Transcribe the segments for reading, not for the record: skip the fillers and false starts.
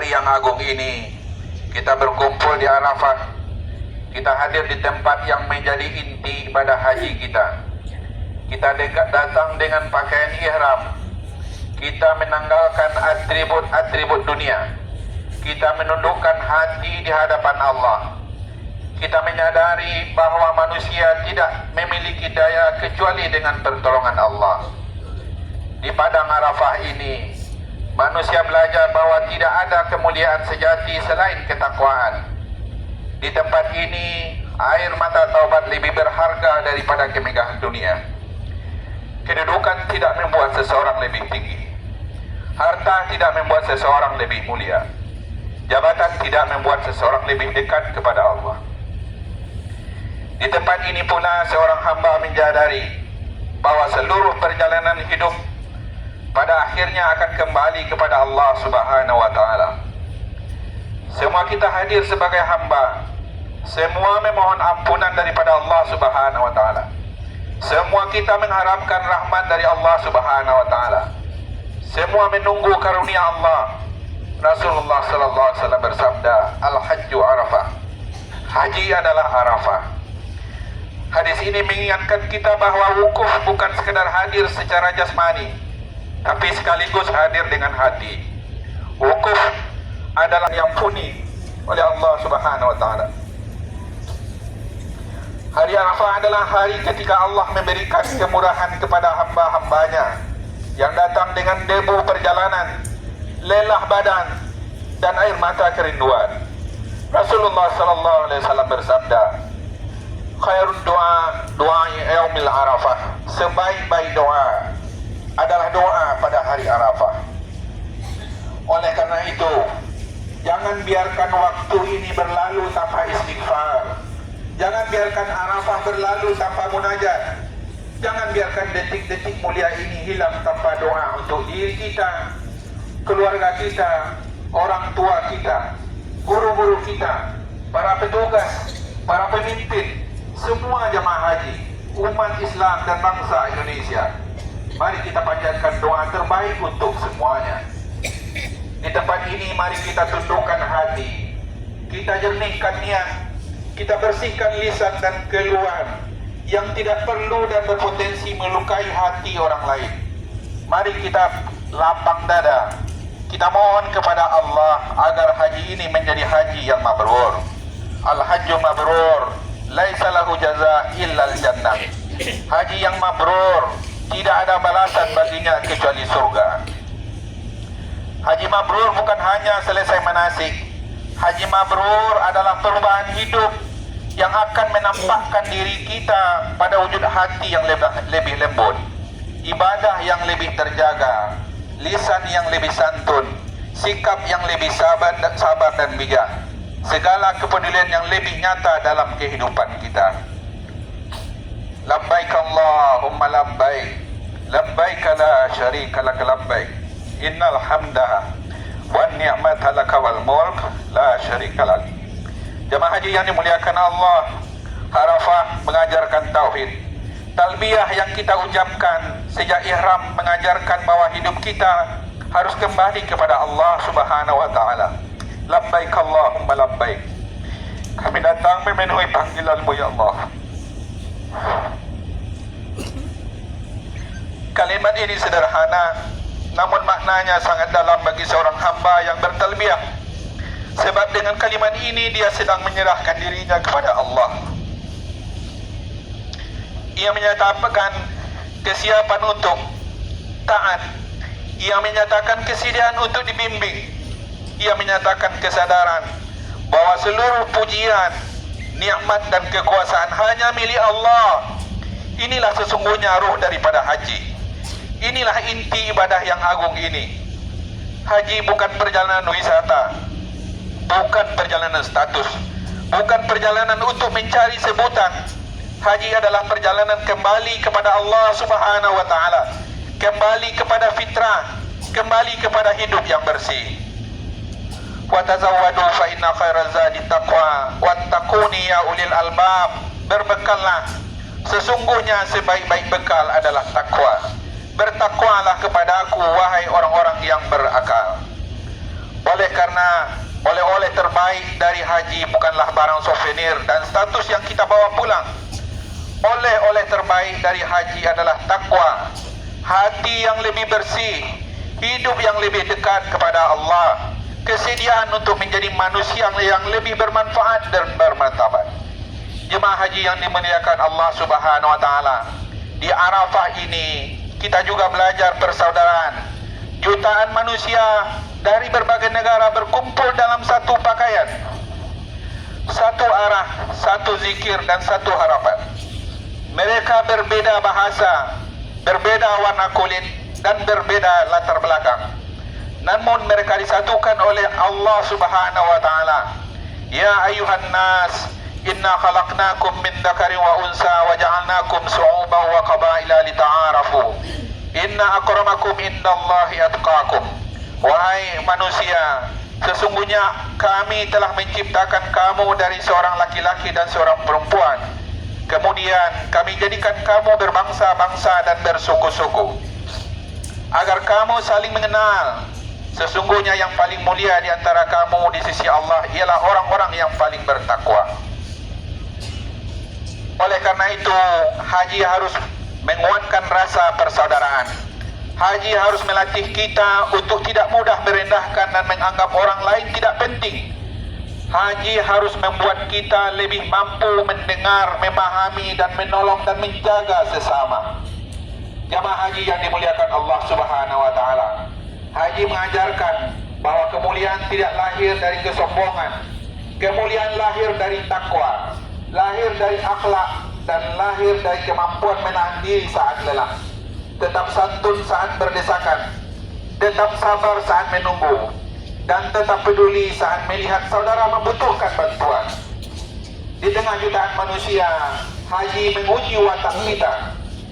hari yang agung ini kita berkumpul di Arafah. Kita hadir di tempat yang menjadi inti ibadah haji kita. Kita datang dengan pakaian ihram. Kita menanggalkan atribut-atribut dunia. Kita menundukkan hati di hadapan Allah. Kita menyadari bahawa manusia tidak memiliki daya kecuali dengan pertolongan Allah. Di padang Arafah ini, manusia belajar bahawa tidak ada kemuliaan sejati selain ketakwaan. Di tempat ini, air mata taubat lebih berharga daripada kemegahan dunia. Kedudukan tidak membuat seseorang lebih tinggi. Harta tidak membuat seseorang lebih mulia. Jabatan tidak membuat seseorang lebih dekat kepada Allah. Di tempat ini pula seorang hamba menyadari bahawa seluruh perjalanan hidup pada akhirnya akan kembali kepada Allah Subhanahu wa taala. Semua kita hadir sebagai hamba. Semua memohon ampunan daripada Allah Subhanahu wa taala. Semua kita mengharapkan rahmat dari Allah Subhanahu wa taala. Semua menunggu karunia Allah. Rasulullah sallallahu alaihi wasallam bersabda, "Al-hajju Arafah." Haji adalah Arafah. Hadis ini mengingatkan kita bahawa wukuf bukan sekedar hadir secara jasmani, tapi sekaligus hadir dengan hati. Wukuf adalah diampuni oleh Allah Subhanahu wa taala. Hari Arafah adalah hari ketika Allah memberikan kemurahan kepada hamba-hambanya yang datang dengan debu perjalanan, lelah badan, dan air mata kerinduan. Rasulullah sallallahu alaihi wasallam bersabda, "Khairud doa yaumil Arafah." Sebaik-baik doa adalah doa pada hari Arafah. Oleh karena itu, jangan biarkan waktu ini berlalu tanpa istighfar. Jangan biarkan Arafah berlalu tanpa munajat. Jangan biarkan detik-detik mulia ini hilang tanpa doa untuk diri kita, keluarga kita, orang tua kita, guru-guru kita, para petugas, para pemimpin, semua jamaah haji, umat Islam dan bangsa Indonesia. Mari kita panjatkan doa terbaik untuk semuanya. Di tempat ini mari kita tundukkan hati, kita jernihkan niat, kita bersihkan lisan dan keluhan yang tidak perlu dan berpotensi melukai hati orang lain. Mari kita lapang dada, kita mohon kepada Allah agar haji ini menjadi haji yang mabrur. Al-hajju mabrur, laisa lahu jaza illa al-jannah. Haji yang mabrur, tidak ada balasan baginya kecuali surga. Haji mabrur bukan hanya selesai manasik. Haji mabrur adalah perubahan hidup yang akan menampakkan diri kita pada wujud hati yang lebih lembut, ibadah yang lebih terjaga, lisan yang lebih santun, sikap yang lebih sabar dan bijak, segala kepedulian yang lebih nyata dalam kehidupan kita. Labbaik Allahumma labbaik, labbaik la syarika lak labbaik, innal hamda wan ni'mata lak wal mulk la syarika lak. Jemaah haji yang dimuliakan Allah, Arafah mengajarkan tauhid. Talbiyah yang kita ucapkan sejak ihram mengajarkan bahawa hidup kita harus kembali kepada Allah Subhanahu wa taala. Labbaik Allahumma labbaik. Kami datang memenuhi panggilan-Mu ya Allah. Kalimat ini sederhana, namun maknanya sangat dalam bagi seorang hamba yang bertalbiyah. Sebab dengan kalimat ini dia sedang menyerahkan dirinya kepada Allah. Ia menyatakan kesiapan untuk taat. Ia menyatakan kesediaan untuk dibimbing. Ia menyatakan kesadaran bahawa seluruh pujian, nikmat dan kekuasaan hanya milik Allah. Inilah sesungguhnya ruh daripada haji. Inilah inti ibadah yang agung ini. Haji bukan perjalanan wisata, bukan perjalanan status, bukan perjalanan untuk mencari sebutan. Haji adalah perjalanan kembali kepada Allah Subhanahu wa taala, kembali kepada fitrah, kembali kepada hidup yang bersih. Wa tazawwadu fa inna khairaz zadi taqwa wattaquni ya ulil albab. Berbekallah, sesungguhnya sebaik-baik bekal adalah takwa. Bertakwalah kepada aku wahai orang-orang yang berakal. Oleh karena oleh-oleh terbaik dari haji bukanlah barang souvenir dan status yang kita bawa pulang. Oleh-oleh terbaik dari haji adalah takwa, hati yang lebih bersih, hidup yang lebih dekat kepada Allah, kesediaan untuk menjadi manusia yang lebih bermanfaat dan bermartabat. Jemaah haji yang dimuliakan Allah Subhanahu wa taala, di Arafah ini kita juga belajar persaudaraan. Jutaan manusia dari berbagai negara berkumpul dalam satu pakaian, satu arah, satu zikir dan satu harapan. Mereka berbeda bahasa, berbeda warna kulit dan berbeda latar belakang. Namun mereka disatukan oleh Allah Subhanahu wa taala. Ya ayuhan nas, inna khalaqnakum min dzakarin wa unsa wa ja'alnakum syu'uban wa qabaila lita'arafu. Inna akramakum indallahi atqakum. Wahai manusia, sesungguhnya kami telah menciptakan kamu dari seorang laki-laki dan seorang perempuan. Kemudian kami jadikan kamu berbangsa-bangsa dan bersuku-suku, agar kamu saling mengenal. Sesungguhnya yang paling mulia di antara kamu di sisi Allah ialah orang-orang yang paling bertakwa. Oleh karena itu, haji harus menguatkan rasa persaudaraan. Haji harus melatih kita untuk tidak mudah merendahkan dan menganggap orang lain tidak penting. Haji harus membuat kita lebih mampu mendengar, memahami dan menolong dan menjaga sesama. Jamaah haji yang dimuliakan Allah Subhanahu wa taala, haji mengajarkan bahwa kemuliaan tidak lahir dari kesombongan. Kemuliaan lahir dari takwa, lahir dari akhlak, dan lahir dari kemampuan menahan diri saat lelah. Tetap santun saat berdesakan, tetap sabar saat menunggu, dan tetap peduli saat melihat saudara membutuhkan bantuan. Di tengah jutaan manusia, haji menguji watak kita.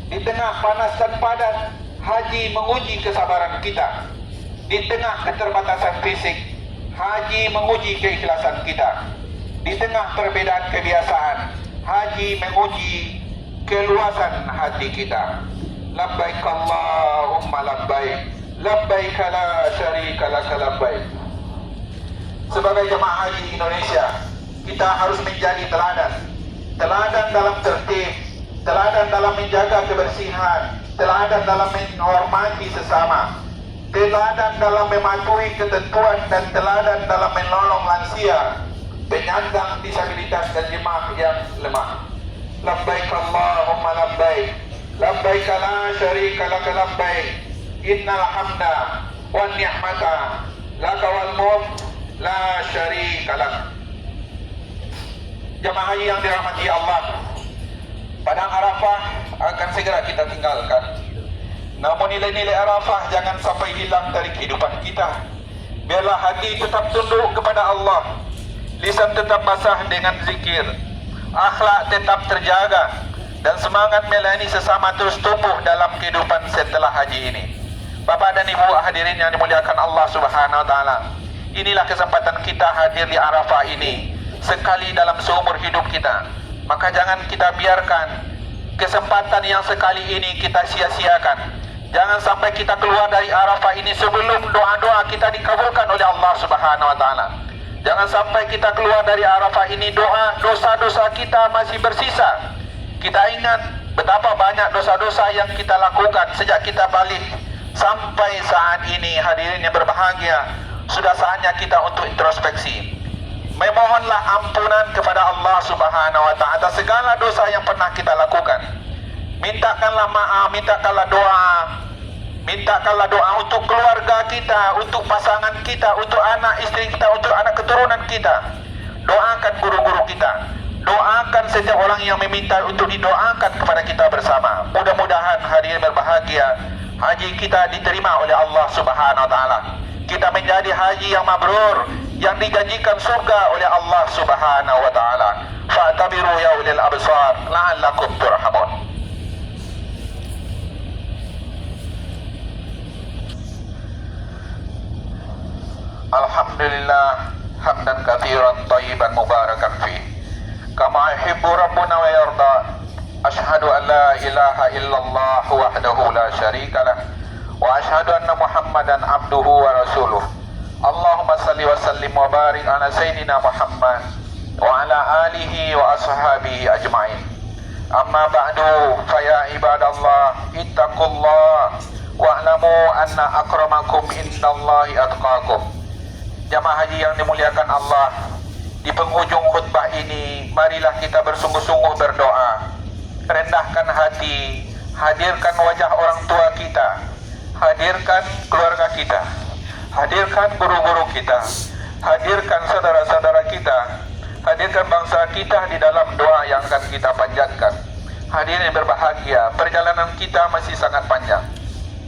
Di tengah panas dan padat, haji menguji kesabaran kita. Di tengah keterbatasan fisik, haji menguji keikhlasan kita. Di tengah perbedaan kebiasaan, haji menguji keluasan hati kita. Labbaik Allahumma labbaik, labbaik la syarika laka labbaik. Sebagai jemaah haji Indonesia, kita harus menjadi teladan. Teladan dalam tertib, teladan dalam menjaga kebersihan, teladan dalam menghormati sesama, teladan dalam mematuhi ketentuan, dan teladan dalam menolong lansia, penyandang disabilitas dan jemaah yang lemah. Labbaik Allahumma labbaik, labbaik la syarika laka labbaik, innal hamda wan ni'mata laka wal mulk la syarika lak. Jemaah yang dirahmati Allah, padang Arafah akan segera kita tinggalkan. Namun nilai-nilai Arafah jangan sampai hilang dari kehidupan kita. Biarlah hati tetap tunduk kepada Allah, lisan tetap basah dengan zikir, akhlak tetap terjaga, dan semangat melayani sesama terus tumbuh dalam kehidupan setelah haji ini. Bapak dan Ibu hadirin yang dimuliakan Allah Subhanahu wa taala, inilah kesempatan kita hadir di Arafah ini sekali dalam seumur hidup kita. Maka jangan kita biarkan kesempatan yang sekali ini kita sia-siakan. Jangan sampai kita keluar dari Arafah ini sebelum doa-doa kita dikabulkan oleh Allah Subhanahu wa taala. Jangan sampai kita keluar dari Arafah ini dosa-dosa kita masih bersisa. Kita ingat betapa banyak dosa-dosa yang kita lakukan sejak kita balik sampai saat ini. Hadirin yang berbahagia, sudah saatnya kita untuk introspeksi. Memohonlah ampunan kepada Allah Subhanahu wa taala atas segala dosa yang pernah kita lakukan. Mintakanlah maaf, mintakanlah doa untuk keluarga kita, untuk pasangan kita, untuk anak istri kita, untuk anak keturunan kita. Doakan guru-guru kita, doakan setiap orang yang meminta untuk didoakan kepada kita bersama. Mudah-mudahan hadirin berbahagia, haji kita diterima oleh Allah Subhanahu wa taala. Kita menjadi haji yang mabrur, yang dijanjikan surga oleh Allah Subhanahu wa taala. Fa'tabiru ya ulil absar la'allakum turhamun. Alhamdulillah hamdan katsiran thayyiban mubarakan fi kama yuhibbu rabbuna wa yarda. Asyhadu an la ilaha illallah wahdahu la syarika lah wa asyhadu anna Muhammadan abduhu wa rasuluh. Allahumma salli wa sallim wa barik ala Sayyidina Muhammad wa ala alihi wa ashabihi ajma'in. Amma ba'du, faya ibadallah, ittaqullah wa'lamu anna akramakum indallahi atqakum. Jamaah haji yang dimuliakan Allah, di penghujung khutbah ini marilah kita bersungguh-sungguh berdoa. Rendahkan hati, hadirkan wajah orang tua kita, hadirkan keluarga kita, hadirkan guru-guru kita, hadirkan saudara-saudara kita, hadirkan bangsa kita di dalam doa yang akan kita panjatkan. Hadirin yang berbahagia, perjalanan kita masih sangat panjang.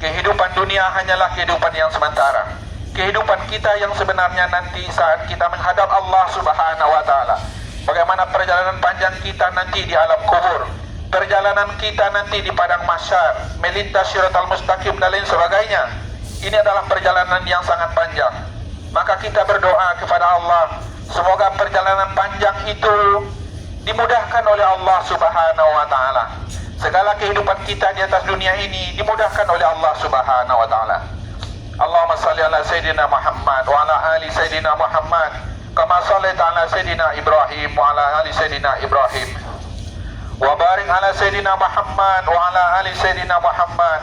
Kehidupan dunia hanyalah kehidupan yang sementara. Kehidupan kita yang sebenarnya nanti saat kita menghadap Allah Subhanahu wa Ta'ala. Bagaimana perjalanan panjang kita nanti di alam kubur, perjalanan kita nanti di padang mahsyar, melintas syiratal mustaqim dan lain sebagainya. Ini adalah perjalanan yang sangat panjang. Maka kita berdoa kepada Allah, semoga perjalanan panjang itu dimudahkan oleh Allah Subhanahu wa Ta'ala. Segala kehidupan kita di atas dunia ini dimudahkan oleh Allah Subhanahu wa Ta'ala. Allahumma salli ala Sayyidina Muhammad wa ala ali Sayyidina Muhammad kama sallaita ala Sayyidina Ibrahim wa ala ali Sayyidina Ibrahim wa barik ala Sayyidina Muhammad wa ala ali Sayyidina Muhammad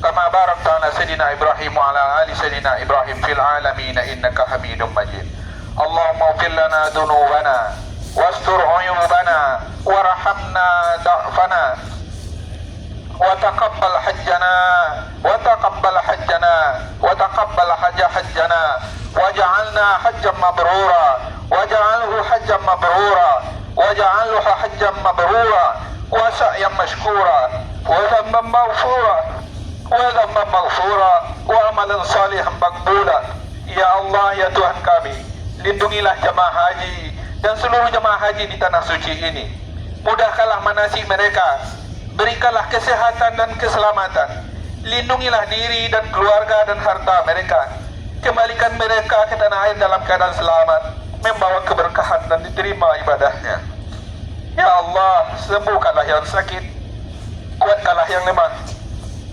kama barakta ala Sayyidina Ibrahim wa ala ali Sayyidina Ibrahim fil alamin innaka Hamidum Majid. Allahumma ighfir lana dhunubana wastur uyubana warhamna da'fana wa taqabbal hajjana wa taqabbal hajjana wa taqabbal hajjana waj'alna hajjan mabrura waj'alhu hajjan mabrura waj'alhu hajjan mabrura wa sa'yan mashkura wa dhanban maghfura wa dhanban maghfura wa amalan salihan maqbula. Ya Allah, ya Tuhan kami, lindungilah jemaah haji dan seluruh jemaah haji di tanah suci ini. Mudahkanlah manasik mereka, berikanlah kesehatan dan keselamatan, lindungilah diri dan keluarga dan harta mereka, kembalikan mereka ke tanah air dalam keadaan selamat, membawa keberkahan dan diterima ibadahnya. Ya Allah, sembuhkanlah yang sakit, kuatkanlah yang lemah,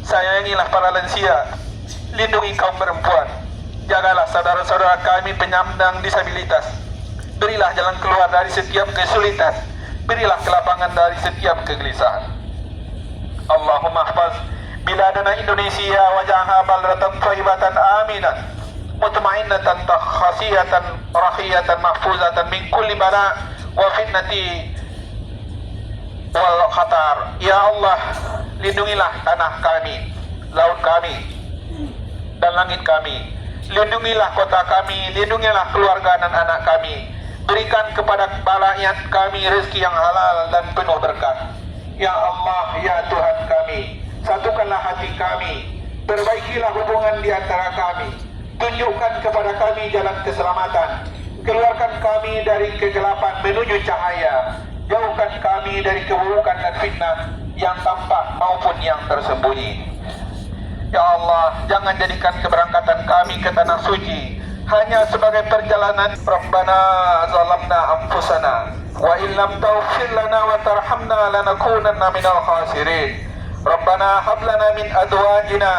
sayangilah para lansia, lindungi kaum perempuan, jagalah saudara-saudara kami penyandang disabilitas, berilah jalan keluar dari setiap kesulitan, berilah kelapangan dari setiap kegelisahan. Allahumma hafaz biladana Indonesia waj'alha baldatan thayyibatan aminan mutmainnatan khasiyatan rahiyatan mahfuzatan min kulli bala wa fitnati wal khatar. Ya Allah, lindungilah tanah kami, laut kami, dan langit kami. Lindungilah kota kami, lindungilah keluarga dan anak kami. Berikan kepada rakyat kami rezeki yang halal dan penuh berkah. Ya Allah, ya Tuhan kami, satukanlah hati kami, perbaikilah hubungan di antara kami, tunjukkan kepada kami jalan keselamatan, keluarkan kami dari kegelapan menuju cahaya, jauhkan kami dari keburukan dan fitnah yang tampak maupun yang tersembunyi. Ya Allah, jangan jadikan keberangkatan kami ke tanah suci hanya sebagai perjalanan. Rabbana zalamna anfusana wa illam taghfir lana wa tarhamna lanakunanna minal khasirin. Rabbana hab lana min azwajina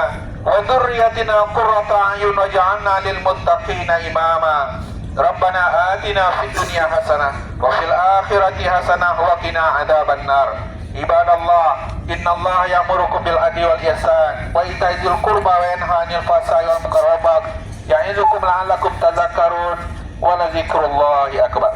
wa dhurriyyatina qurrata a'yun waj'alna lil muttaqina imama. Rabbana atina fid dunya hasanah wa fil akhirati hasanah wa qina adzaban nar. Ibadallah, innallaha ya'murukum bil adli wal ihsan wa ita'i dzil qurba wa yanha 'anil fahsya'i wal munkari wal baghi ya'idukum la'allakum tadhakkarun wa la dzikrullahi akbar.